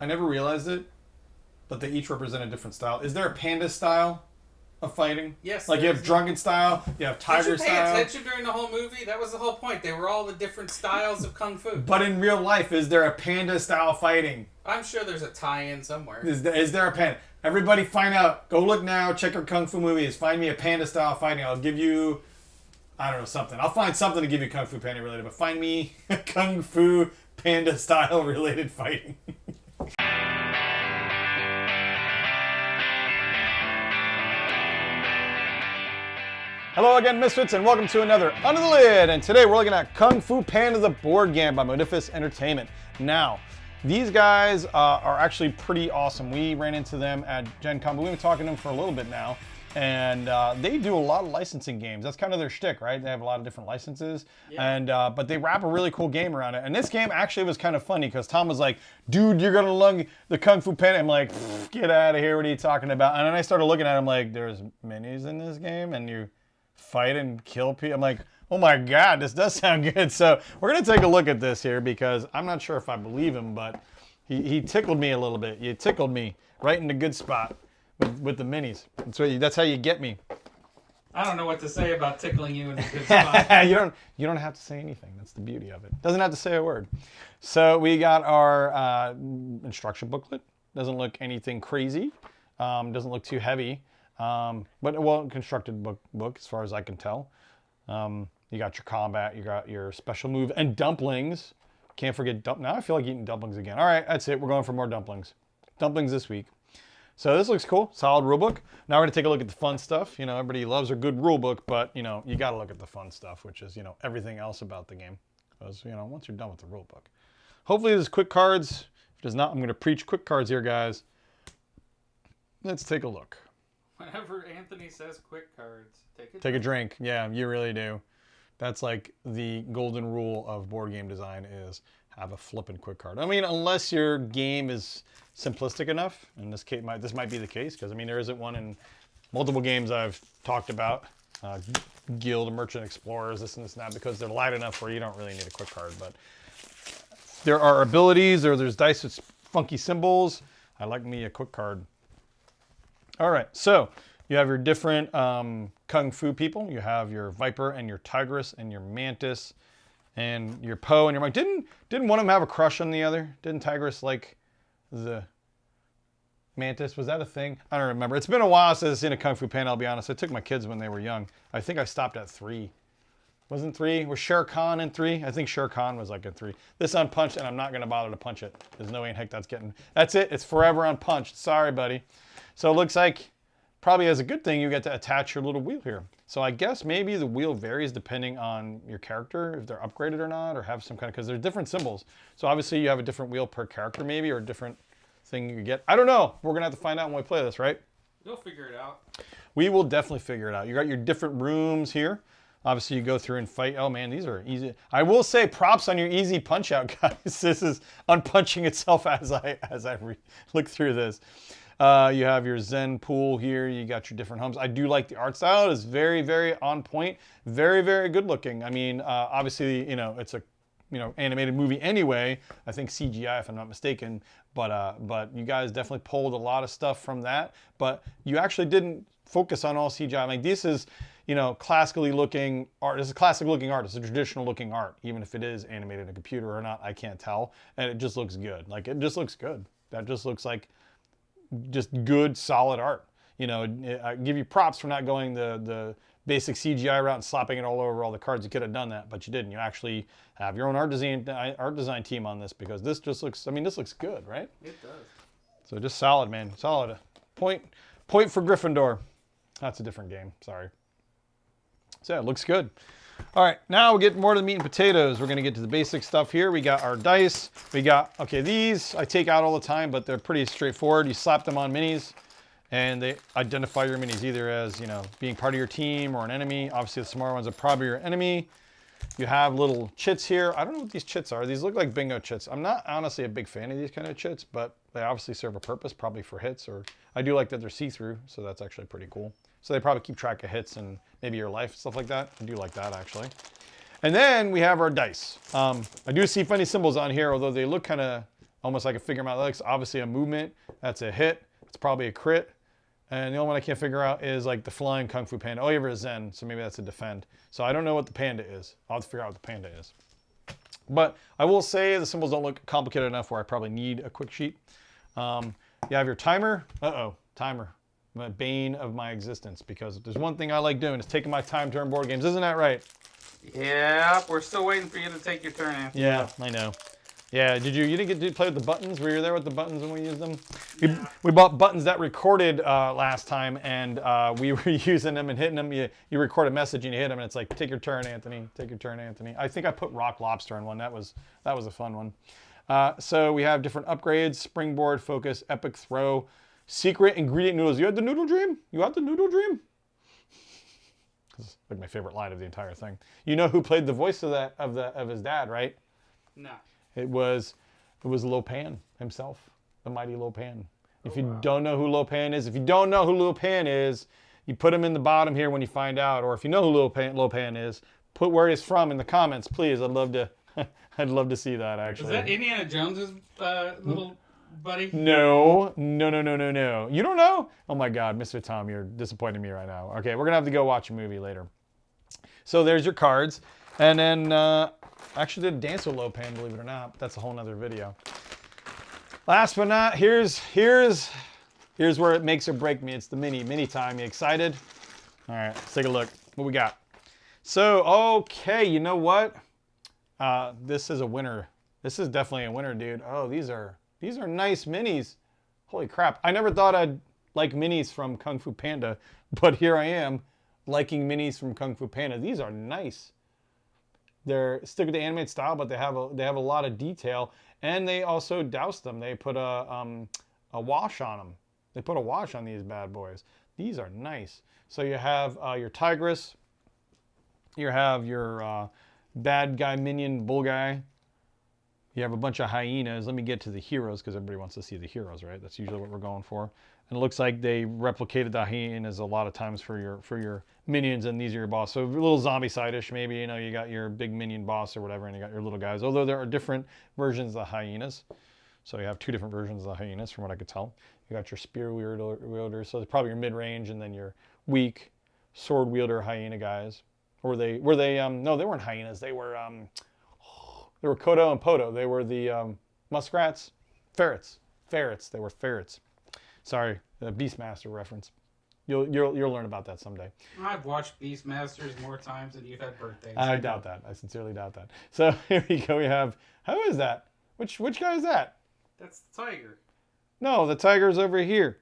I never realized it, but they each represent a different style. Is there a panda style of fighting? Yes. Like you have drunken style, you have tiger style. Did you pay attention during the whole movie? That was the whole point. They were all the different styles of kung fu. But in real life, is there a panda style fighting? I'm sure there's a tie-in somewhere. Is there a panda? Everybody find out. Go look now. Check your kung fu movies. Find me a panda style fighting. I'll give you, I don't know, something. I'll find something to give you Kung Fu Panda related. But find me a Kung Fu Panda style related fighting. Hello again, Misfits, and welcome to another Under the Lid. And today we're looking at Kung Fu Panda, the board game by Modiphius Entertainment. Now, these guys are actually pretty awesome. We ran into them at Gen Con, but we've been talking to them for a little bit now. And they do a lot of licensing games. That's kind of their shtick, right? They have a lot of different licenses. Yeah. And but they wrap a really cool game around it. And this game actually was kind of funny because Tom was like, dude, you're going to lug the Kung Fu Panda. I'm like, get out of here. What are you talking about? And then I started looking at him like, there's minis in this game and you fight and kill people. I'm like, oh my God, this does sound good. So we're going to take a look at this here because I'm not sure if I believe him, but he tickled me a little bit. You tickled me right in the good spot with the minis. That's how you get me. I don't know what to say about tickling you in a good spot. you don't have to say anything. That's the beauty of it. Doesn't have to say a word. So we got our instruction booklet. Doesn't look anything crazy. Doesn't look too heavy. But a well-constructed book as far as I can tell. You got your combat, you got your special move, and dumplings. Can't forget now I feel like eating dumplings again. All right, that's it. We're going for more dumplings. Dumplings this week. So this looks cool. Solid rulebook. Now we're going to take a look at the fun stuff. You know, everybody loves a good rulebook, but, you know, you got to look at the fun stuff, which is, you know, everything else about the game. Because, you know, once you're done with the rulebook. Hopefully there's quick cards. If there's not, I'm going to preach quick cards here, guys. Let's take a look. Whenever Anthony says quick cards, take a drink. Yeah, you really do. That's like the golden rule of board game design is have a flippin' quick card. I mean, unless your game is simplistic enough, and this might be the case, because I mean there isn't one in multiple games I've talked about, Guild, Merchant Explorers, this and that, because they're light enough where you don't really need a quick card. But there are abilities, or there's dice with funky symbols. I like me a quick card. All right, so you have your different Kung Fu people. You have your Viper and your Tigress and your Mantis and your Poe and your Monk. Didn't one of them have a crush on the other? Didn't Tigress like the Mantis? Was that a thing? I don't remember. It's been a while since I've seen a Kung Fu Panda, I'll be honest. I took my kids when they were young. I think I stopped at 3. Wasn't 3? Was Shere Khan in 3? I think Shere Khan was like in 3. This unpunched, and I'm not going to bother to punch it. There's no way in heck that's getting... That's it. It's forever unpunched. Sorry, buddy. So it looks like... Probably as a good thing, you get to attach your little wheel here. So I guess maybe the wheel varies depending on your character, if they're upgraded or not, or have some kind of, because there's different symbols. So obviously you have a different wheel per character maybe, or a different thing you get. I don't know. We're going to have to find out when we play this, right? You'll figure it out. We will definitely figure it out. You got your different rooms here. Obviously you go through and fight. Oh man, these are easy. I will say props on your easy punch out, guys. This is unpunching itself as I look through this. You have your Zen pool here. You got your different homes. I do like the art style. It is very, very on point. Very, very good looking. I mean, obviously, you know, it's a, you know, animated movie anyway. I think CGI, if I'm not mistaken. But you guys definitely pulled a lot of stuff from that. But you actually didn't focus on all CGI. I mean, this is, you know, classically looking art. This is classic looking art. It's a traditional looking art. Even if it is animated in a computer or not, I can't tell. And it just looks good. Like, it just looks good. That just looks like just good, solid art. You know, I give you props for not going the basic CGI route and slapping it all over all the cards. You could have done that, but you didn't. You actually have your own art design team on this, because this just looks, I mean, this looks good, right? It does. So just solid, man. Solid. Point for Gryffindor. That's a different game. Sorry. So yeah, it looks good. All right, now we get more to the meat and potatoes. We're going to get to the basic stuff here. We got our dice. We got, okay, these I take out all the time, but they're pretty straightforward. You slap them on minis, and they identify your minis either as, you know, being part of your team or an enemy. Obviously, the smaller ones are probably your enemy. You have little chits here. I don't know what these chits are. These look like bingo chits. I'm not honestly a big fan of these kind of chits, but they obviously serve a purpose, probably for hits, or I do like that they're see-through, so that's actually pretty cool. So they probably keep track of hits and maybe your life, stuff like that. I do like that, actually. And then we have our dice. I do see funny symbols on here, although they look kind of almost like a figure out. That looks obviously a movement. That's a hit. It's probably a crit. And the only one I can't figure out is like the flying Kung Fu Panda. Oh, you have a Zen, so maybe that's a defend. So I don't know what the panda is. I'll have to figure out what the panda is. But I will say the symbols don't look complicated enough where I probably need a quick sheet. You have your timer. Timer. The bane of my existence, because if there's one thing I like doing is taking my time during board games. Isn't that right? Yeah, we're still waiting for you to take your turn, Anthony. Yeah, I know. Yeah, you didn't get to play with the buttons? Were you there with the buttons when we used them? We bought buttons that recorded last time, and we were using them and hitting them. You record a message and you hit them, and it's like, take your turn, Anthony. Take your turn, Anthony. I think I put Rock Lobster in one. That was a fun one. So we have different upgrades: springboard, focus, epic throw, secret ingredient noodles. You had the noodle dream? You had the noodle dream? It's like my favorite line of the entire thing. You know who played the voice of that of his dad, right? No. It was Lo Pan himself, the mighty Lo Pan. If you don't know who Lo Pan is, you put him in the bottom here when you find out, or if you know who Lo Pan is, put where he's from in the comments, please. I'd love to see that, actually. Is that Indiana Jones's little buddy? No. You don't know? Oh my God, Mr. Tom, you're disappointing me right now. Okay, we're gonna have to go watch a movie later. So there's your cards, and then I actually did dance with Lo Pan, believe it or not, but that's a whole nother video. Last but not, here's where it makes or break me. It's the mini time. You excited? All right, let's take a look. What we got? So, okay, you know what? This is a winner. This is definitely a winner, dude. Oh, these are nice minis. Holy crap. I never thought I'd like minis from Kung Fu Panda, but here I am liking minis from Kung Fu Panda. These are nice. They're stick with the animated style, but they have a lot of detail, and they also doused them. They put a wash on them. They put a wash on these bad boys. These are nice. So you have your tigress. You have your bad guy minion bull guy. You have a bunch of hyenas. Let me get to the heroes, because everybody wants to see the heroes, right? That's usually what we're going for. And it looks like they replicated the hyenas a lot of times for your minions, and these are your boss. So a little zombie side-ish, maybe. You know, you got your big minion boss or whatever, and you got your little guys. Although there are different versions of the hyenas. So you have two different versions of the hyenas, from what I could tell. You got your spear wielder, so it's probably your mid-range, and then your weak sword wielder hyena guys. Or no, they weren't hyenas. They were Kodo and Poto. They were the muskrats, ferrets. They were ferrets. Sorry, the Beastmaster reference. You'll learn about that someday. I've watched Beastmasters more times than you've had birthdays. I doubt that. I sincerely doubt that. So here we go. We have, who is that? Which guy is that? That's the tiger. No, the tiger's over here.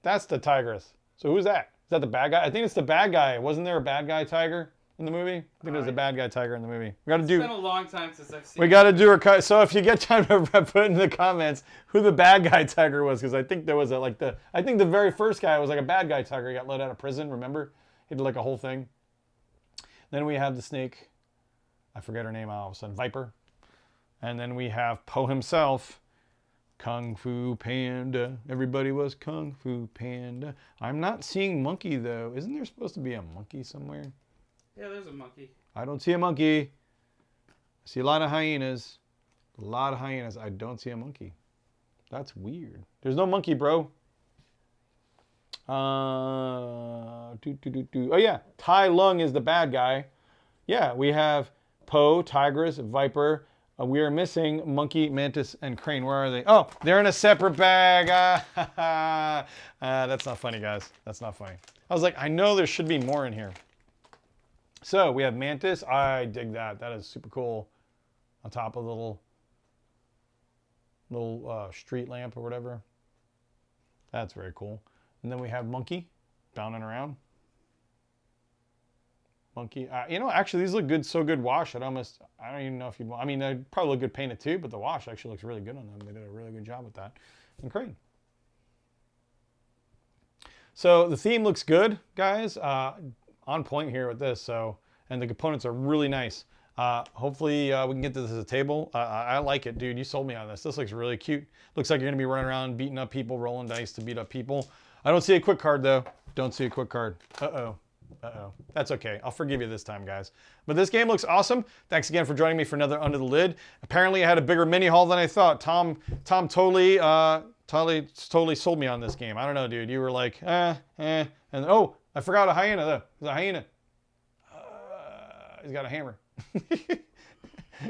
That's the tigress. So who's that? Is that the bad guy? I think it's the bad guy. Wasn't there a bad guy tiger in the movie? I think there's a bad guy tiger in the movie. It's been a long time since I've seen. We got to do a so if you get time to put in the comments who the bad guy tiger was, because I think there was I think the very first guy was like a bad guy tiger. He got let out of prison. Remember, he did like a whole thing. Then we have the snake. I forget her name all of a sudden. Viper. And then we have Poe himself. Kung Fu Panda. Everybody was Kung Fu Panda. I'm not seeing monkey though. Isn't there supposed to be a monkey somewhere? Yeah, there's a monkey. I don't see a monkey. I see a lot of hyenas. I don't see a monkey. That's weird. There's no monkey, bro. Oh yeah, Tai Lung is the bad guy. Yeah, we have Poe, Tigress, Viper. We are missing Monkey, Mantis, and Crane. Where are they? Oh, they're in a separate bag. That's not funny, guys. That's not funny. I was like, I know there should be more in here. So we have Mantis. I dig that. That is super cool. On top of the little street lamp or whatever. That's very cool. And then we have Monkey bounding around. Monkey. Actually, these look good. So good wash. I don't even know if you'd want. I mean, they'd probably look good painted too, but the wash actually looks really good on them. They did a really good job with that. And Crane. So the theme looks good, guys. On point here with this. And the components are really nice. Hopefully we can get this as a table. I like it, dude. You sold me on this. This looks really cute. Looks like you're gonna be running around beating up people, rolling dice to beat up people. I don't see a quick card though. Don't see a quick card. Uh-oh. Uh-oh. That's okay. I'll forgive you this time, guys. But this game looks awesome. Thanks again for joining me for another Under the Lid. Apparently, I had a bigger mini haul than I thought. Tom totally sold me on this game. I don't know, dude. You were like, And oh, I forgot a hyena, though. There's a hyena. He's got a hammer.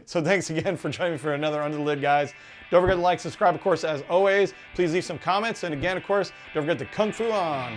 So thanks again for joining me for another Under the Lid, guys. Don't forget to like, subscribe, of course, as always. Please leave some comments. And again, of course, don't forget to Kung Fu on.